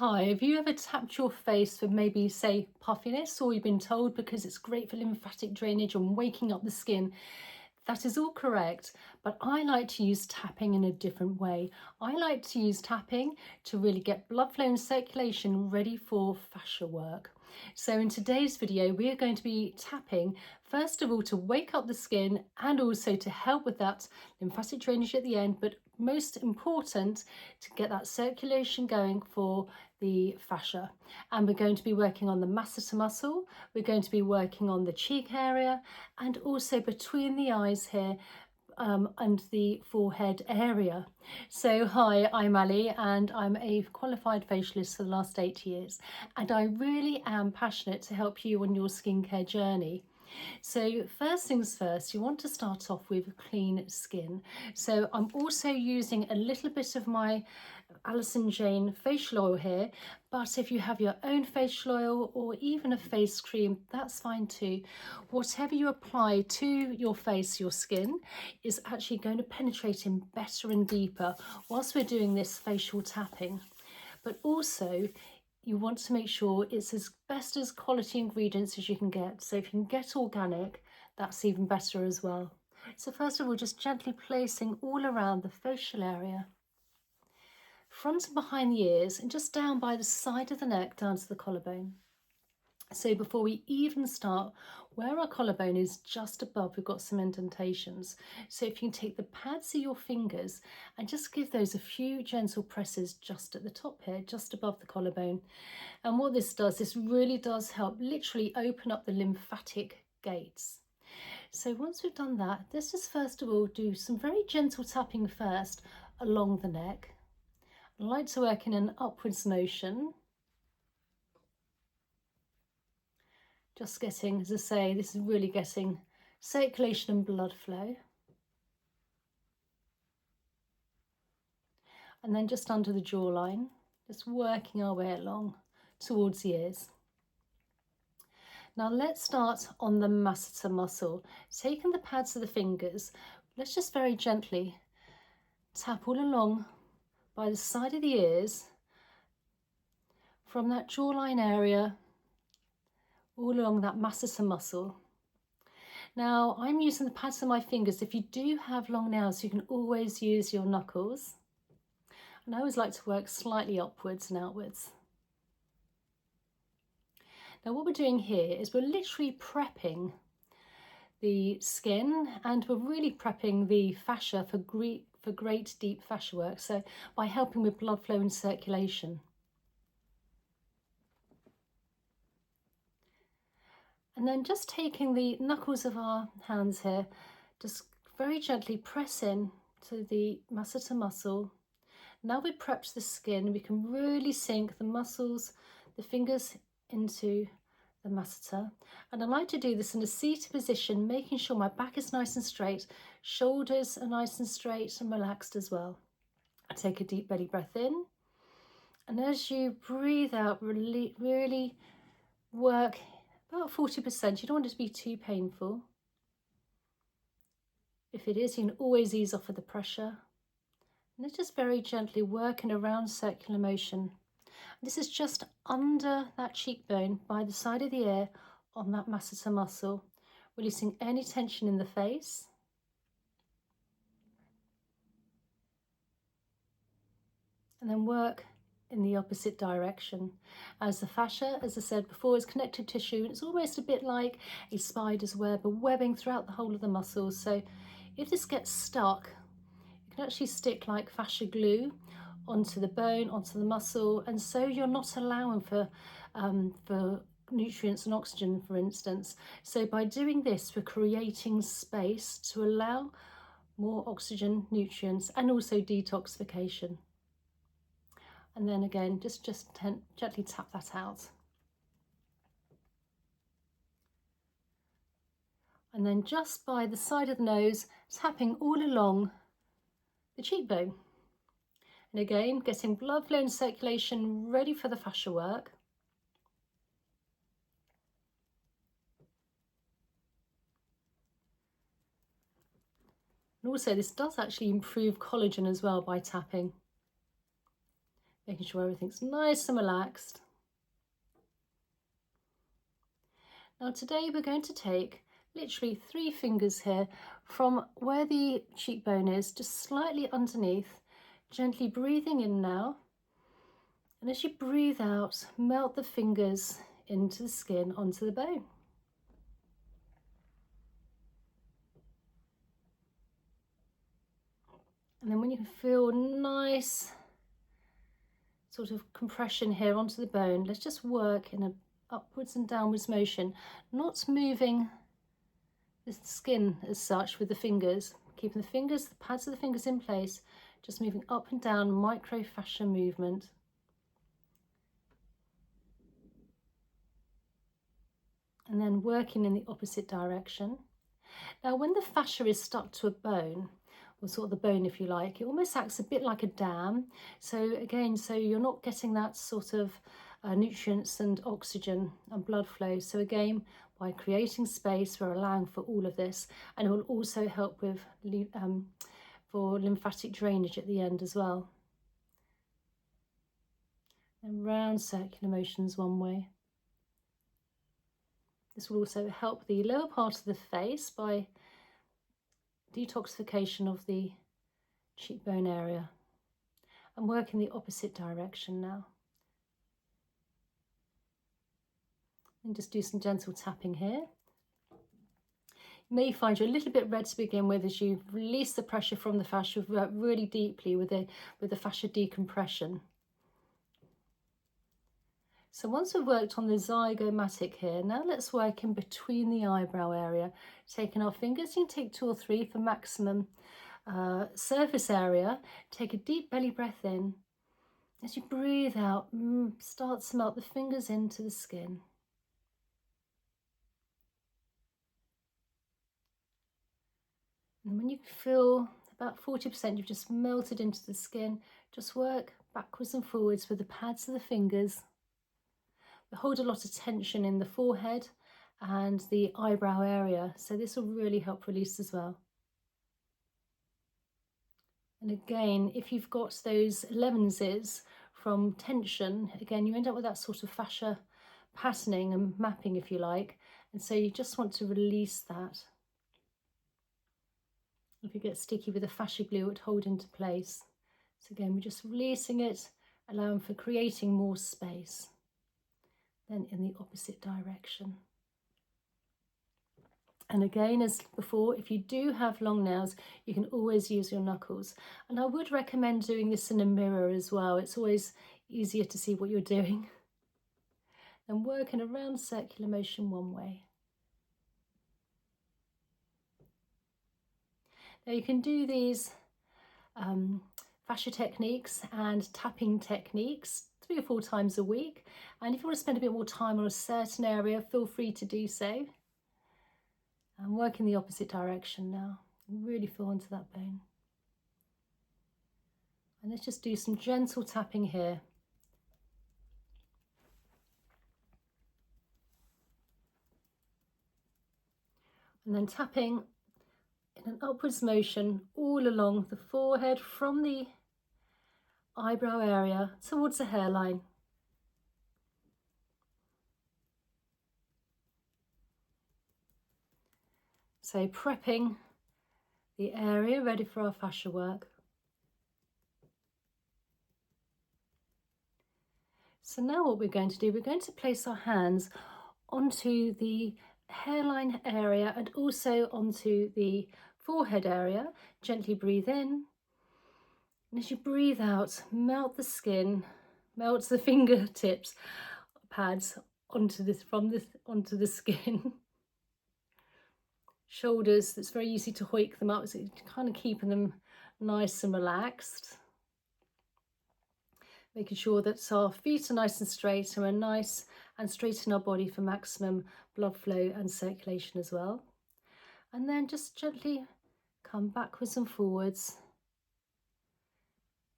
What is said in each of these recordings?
Hi, have you ever tapped your face for maybe, say, puffiness, or you've been told because it's great for lymphatic drainage and waking up the skin? That is all correct, but I like to use tapping in a different way. I like to use tapping to really get blood flow and circulation ready for fascia work. So in today's video, we are going to be tapping, first of all, to wake up the skin and also to help with that lymphatic drainage at the end, but most important, to get that circulation going for the fascia. And we're going to be working on the masseter muscle, we're going to be working on the cheek area, and also between the eyes here and the forehead area. So hi, I'm Ali and I'm a qualified facialist for the last 8 years, and I really am passionate to help you on your skincare journey. So first things first, you want to start off with clean skin. So I'm also using a little bit of my Alison Jane facial oil here, but if you have your own facial oil or even a face cream, that's fine too. Whatever you apply to your face, your skin, is actually going to penetrate in better and deeper whilst we're doing this facial tapping. But also, you want to make sure it's as best as quality ingredients as you can get. So if you can get organic, that's even better as well. So first of all, just gently placing all around the facial area, front and behind the ears, and just down by the side of the neck down to the collarbone. So before we even start, where our collarbone is just above, we've got some indentations. So if you can take the pads of your fingers and just give those a few gentle presses just at the top here, just above the collarbone. And what this does, this really does help literally open up the lymphatic gates. So once we've done that, let's just first of all do some very gentle tapping first along the neck. I like to work in an upwards motion. Just getting, as I say, this is really getting circulation and blood flow. And then just under the jawline, just working our way along towards the ears. Now let's start on the masseter muscle. Taking the pads of the fingers, let's just very gently tap all along by the side of the ears, from that jawline area, all along that masseter muscle. Now I'm using the pads of my fingers. If you do have long nails, you can always use your knuckles. And I always like to work slightly upwards and outwards. Now what we're doing here is we're literally prepping the skin, and we're really prepping the fascia for great deep fascia work, so by helping with blood flow and circulation. And then just taking the knuckles of our hands here, just very gently press in to the masseter muscle. Now we've prepped the skin, we can really sink the muscles, the fingers into the masseter. And I like to do this in a seated position, making sure my back is nice and straight, shoulders are nice and straight and relaxed as well. I take a deep belly breath in, and as you breathe out, really work about 40%. You don't want it to be too painful. If it is, you can always ease off of the pressure. And then just very gently working around circular motion. This is just under that cheekbone by the side of the ear on that masseter muscle, releasing any tension in the face. And then work in the opposite direction. As the fascia, as I said before, is connective tissue, it's almost a bit like a spider's web, a webbing throughout the whole of the muscles. So if this gets stuck, it can actually stick like fascia glue onto the bone, onto the muscle, and so you're not allowing for nutrients and oxygen, for instance. So by doing this, we're creating space to allow more oxygen, nutrients, and also detoxification. And then again, just gently tap that out. And then just by the side of the nose, tapping all along the cheekbone. And again, getting blood flow and circulation ready for the fascia work. And also this does actually improve collagen as well by tapping, making sure everything's nice and relaxed. Now today we're going to take literally 3 fingers here from where the cheekbone is, just slightly underneath, gently breathing in now. And as you breathe out, melt the fingers into the skin, onto the bone. And then when you feel nice sort of compression here onto the bone, let's just work in an upwards and downwards motion, not moving the skin as such with the fingers, keeping the fingers, the pads of the fingers in place, just moving up and down, micro fascia movement. And then working in the opposite direction. Now when the fascia is stuck to a bone, or sort of the bone if you like, it almost acts a bit like a dam. So again, so you're not getting that sort of nutrients and oxygen and blood flow. So again, by creating space, we're allowing for all of this, and it will also help with for lymphatic drainage at the end as well. And round circular motions one way. This will also help the lower part of the face by detoxification of the cheekbone area. And work in the opposite direction now. And just do some gentle tapping here. You may find you're a little bit red to begin with as you release the pressure from the fascia, work really deeply with the fascia decompression. So once we've worked on the zygomatic here, now let's work in between the eyebrow area. Taking our fingers, you can take 2 or 3 for maximum surface area. Take a deep belly breath in. As you breathe out, start to melt the fingers into the skin. And when you feel about 40% you've just melted into the skin, just work backwards and forwards with the pads of the fingers. We hold a lot of tension in the forehead and the eyebrow area, so this will really help release as well. And again, if you've got those lemonses from tension, again, you end up with that sort of fascia patterning and mapping, if you like, and so you just want to release that. If you get sticky with the fascia glue, it would hold into place. So again, we're just releasing it, allowing for creating more space. Then in the opposite direction. And again, as before, if you do have long nails, you can always use your knuckles. And I would recommend doing this in a mirror as well. It's always easier to see what you're doing. And work in a round circular motion one way. Now you can do these fascia techniques and tapping techniques 3 or 4 times a week. And if you want to spend a bit more time on a certain area, feel free to do so. And work in the opposite direction now. Really feel into that bone. And let's just do some gentle tapping here. And then tapping in an upwards motion all along the forehead from the eyebrow area towards the hairline. So prepping the area ready for our fascia work. So now what we're going to do, we're going to place our hands onto the hairline area and also onto the forehead area. Gently breathe in. And as you breathe out, melt the skin, melt the fingertips pads onto the skin. Shoulders, it's very easy to hoik them up, so you're kind of keeping them nice and relaxed. Making sure that our feet are nice and straight and we're nice and straight in our body for maximum blood flow and circulation as well. And then just gently come backwards and forwards,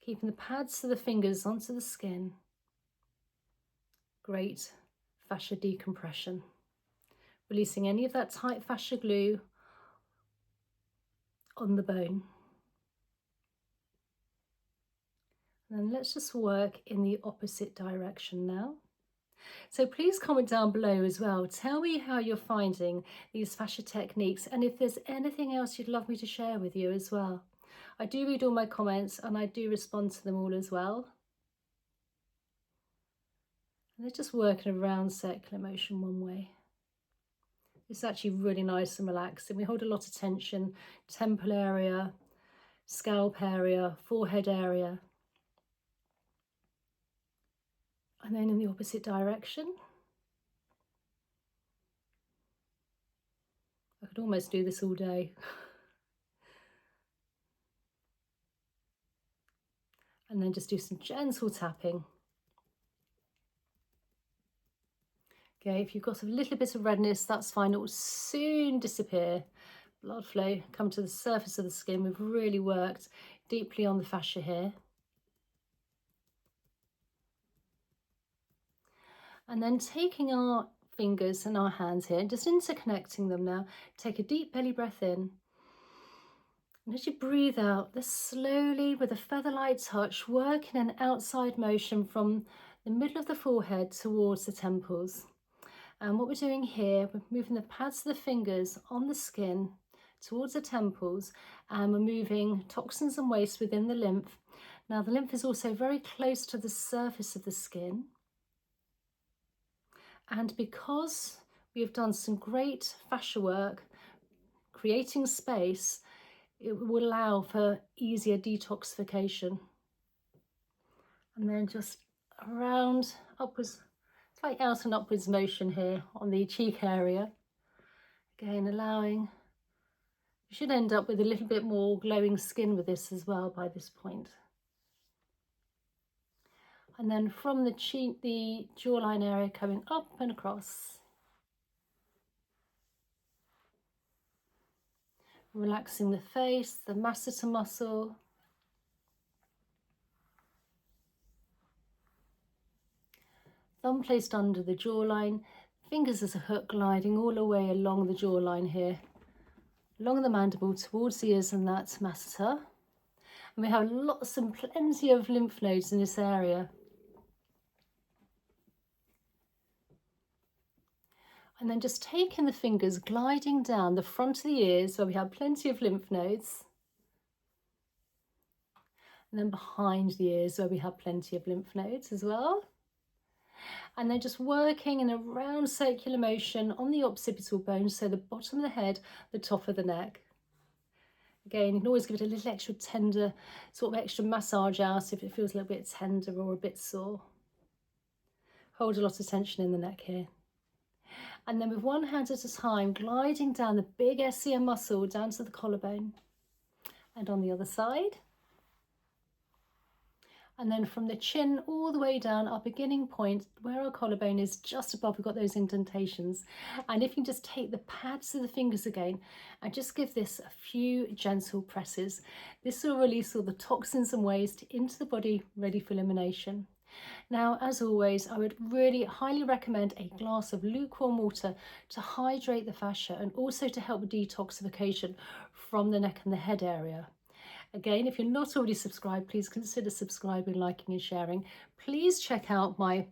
keeping the pads of the fingers onto the skin. Great fascia decompression. Releasing any of that tight fascia glue on the bone. And then let's just work in the opposite direction now. So please comment down below as well. Tell me how you're finding these fascia techniques and if there's anything else you'd love me to share with you as well. I do read all my comments and I do respond to them all as well. And they're just working a round circular motion one way. It's actually really nice and relaxing. We hold a lot of tension, temple area, scalp area, forehead area. And then in the opposite direction. I could almost do this all day. And then just do some gentle tapping. Okay, if you've got a little bit of redness, that's fine. It will soon disappear. Blood flow come to the surface of the skin. We've really worked deeply on the fascia here. And then taking our fingers and our hands here, just interconnecting them now. Take a deep belly breath in. And as you breathe out, just slowly with a feather-light touch, work in an outside motion from the middle of the forehead towards the temples. And what we're doing here, we're moving the pads of the fingers on the skin towards the temples, and we're moving toxins and waste within the lymph. Now the lymph is also very close to the surface of the skin. And because we have done some great fascia work, creating space, it will allow for easier detoxification. And then just around upwards, slight out and upwards motion here on the cheek area. Again, allowing, you should end up with a little bit more glowing skin with this as well by this point. And then from the cheek, the jawline area coming up and across. Relaxing the face, the masseter muscle. Thumb placed under the jawline, fingers as a hook gliding all the way along the jawline here, along the mandible towards the ears and that masseter. And we have lots and plenty of lymph nodes in this area. And then just taking the fingers, gliding down the front of the ears where we have plenty of lymph nodes. And then behind the ears where we have plenty of lymph nodes as well. And then just working in a round circular motion on the occipital bone, so the bottom of the head, the top of the neck. Again, you can always give it a little extra tender, sort of extra massage out if it feels a little bit tender or a bit sore. Hold a lot of tension in the neck here. And then with one hand at a time, gliding down the big SCM muscle down to the collarbone. And on the other side. And then from the chin all the way down, our beginning point, where our collarbone is just above, we've got those indentations. And if you can just take the pads of the fingers again and just give this a few gentle presses, this will release all the toxins and waste into the body, ready for elimination. Now, as always, I would really highly recommend a glass of lukewarm water to hydrate the fascia and also to help with detoxification from the neck and the head area. Again, if you're not already subscribed, please consider subscribing, liking and sharing. Please check out my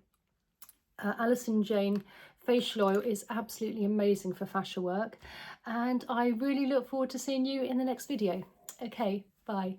Alison Jane facial oil. Is absolutely amazing for fascia work. And I really look forward to seeing you in the next video. Okay, bye.